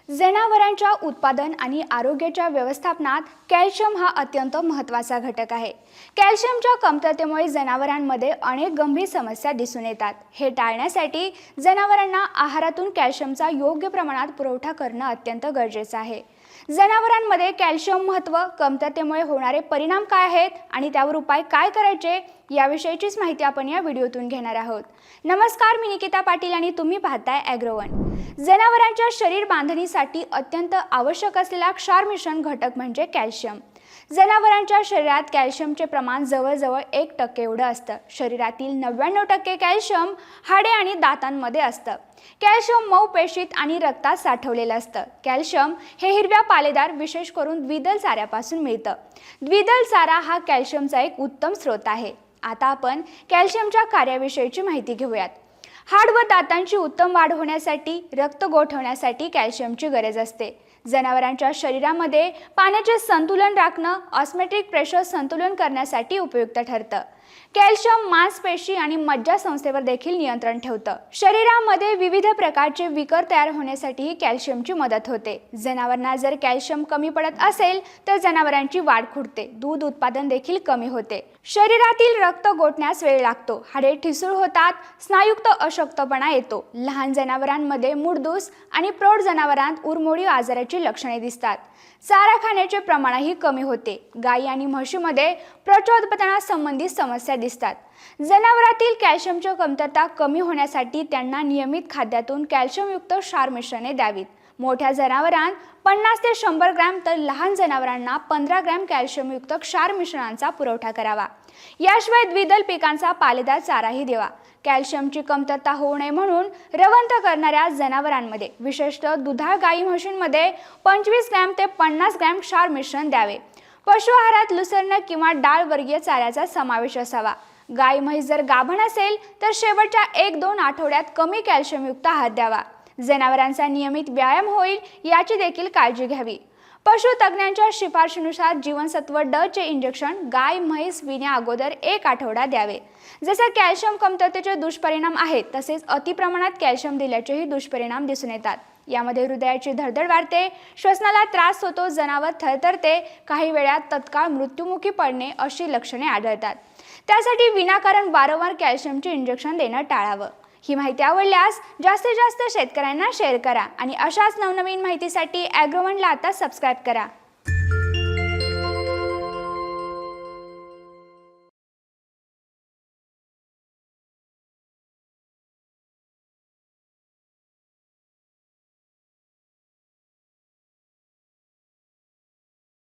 जनावरांच्या उत्पादन आणि आरोग्याच्या व्यवस्थापनात कॅल्शियम हा अत्यंत महत्त्वाचा घटक आहे। कॅल्शियमच्या कमतरतेमुळे जनावरांमध्ये अनेक गंभीर समस्या दिसून येतात। हे टाळण्यासाठी जनावरांना आहारातून कॅल्शियमचा योग्य प्रमाणात पुरवठा करणं अत्यंत गरजेचं आहे। जनावरांमध्ये कॅल्शियम महत्त्व, कमतरतेमुळे होणारे परिणाम काय आहेत आणि त्यावर उपाय काय करायचे याविषयीचीच माहिती आपण या व्हिडिओतून घेणार आहोत। नमस्कार, मी निकिता पाटील आणि तुम्ही पाहताय ॲग्रोवन। जनावरांच्या शरीर बांधणीसाठी अत्यंत आवश्यक असलेला क्षार मिश्रण घटक म्हणजे कॅल्शियम। जनावरांच्या शरीरात कॅल्शियमचे प्रमाण जवळजवळ 1% एवढं असतं। शरीरातील 99% कॅल्शियम हाडे आणि दातांमध्ये असतं। कॅल्शियम मऊ पेशीत आणि रक्तात साठवलेलं असतं। कॅल्शियम हे हिरव्या पालेदार विशेष करून द्विदल चाऱ्यापासून मिळतं। द्विदल चारा हा कॅल्शियमचा एक उत्तम स्रोत आहे। आता आपण कॅल्शियमच्या कार्याविषयीची माहिती घेऊयात। हाड व दातांची उत्तम वाढ होण्यासाठी, रक्त गोठवण्यासाठी कॅल्शियमची गरज असते। जनावरांच्या शरीरामध्ये पाण्याचे संतुलन राखणं, ऑस्मोटिक प्रेशर संतुलन करण्यासाठी उपयुक्त ठरतं। कॅल्शियम मांसपेशी आणि मज्जासंस्थेवर देखील नियंत्रण ठेवतं। शरीरामध्ये विविध प्रकारचे विकार तयार होण्यासाठी कॅल्शियमची मदत होते। जनावरांना जर कॅल्शियम कमी पडत असेल तर जनावरांची वाढ खुंटते, दूध उत्पादन देखील कमी होते, शरीरातील रक्त गोठण्यास वेळ लागतो, हाडे ठिसूळ होतात, स्नायुक्त अशक्तपणा येतो। लहान जनावरांमध्ये मुडदूस आणि प्रौढ जनावरांत उरमोडी आजाराची लक्षणे दिसतात। चारा खाण्याचे प्रमाणही कमी होते। गायी आणि म्हशीमध्ये प्रचोदपणासंबंधी समस्या दिसतात। जनावरातील कॅल्शियमची कमतरता कमी होण्यासाठी त्यांना नियमित खाद्यातून कॅल्शियमयुक्त क्षार मिश्रणे द्यावीत। मोठ्या जनावरांना 50 ते 100 ग्रॅम तर लहान जनावरांना 15 ग्रॅम कॅल्शियमयुक्त क्षार मिश्रणांचा पुरवठा करावा। याशिवाय द्विदल पिकांचा पालेदार चाराही द्यावा। कॅल्शियमची कमतरता होऊ नये म्हणून रवंथ करणाऱ्या जनावरांमध्ये, विशेषतः दुधाळ गाई म्हशींमध्ये 25 ग्रॅम ते 50 ग्रॅम क्षार मिश्रण द्यावे। पशु आहारात लुसर्न किंवा डाळ वर्गीय चाऱ्याचा समावेश असावा। गाय म्हैस जर गाभण असेल तर शेवटच्या 1-2 आठवड्यात कमी कॅल्शियमयुक्त आहार द्यावा। जनावरांचा नियमित व्यायाम होईल याची देखील काळजी घ्यावी। पशु तज्ञांच्या शिफारशीनुसार जीवनसत्व ड चे इंजेक्शन गाय म्हैस विण्या अगोदर 1 आठवडा द्यावे। जसे कॅल्शियम कमतरतेचे दुष्परिणाम आहेत तसेच अतिप्रमाणात कॅल्शियम दिल्याचेही दुष्परिणाम दिसून येतात। यामध्ये हृदयाची धडधड वाढते, श्वसनाला त्रास होतो, जनावर थरथरते, काही वेळात तत्काळ मृत्युमुखी पडणे अशी लक्षणे आढळतात। त्यासाठी विनाकारण वारंवार कॅल्शियमचे इंजेक्शन देणं टाळावं। ही माहिती आवडल्यास जास्तीत जास्त शेतकऱ्यांना शेअर करा आणि अशाच नवनवीन माहितीसाठी ॲग्रोवनला आता सबस्क्राईब करा।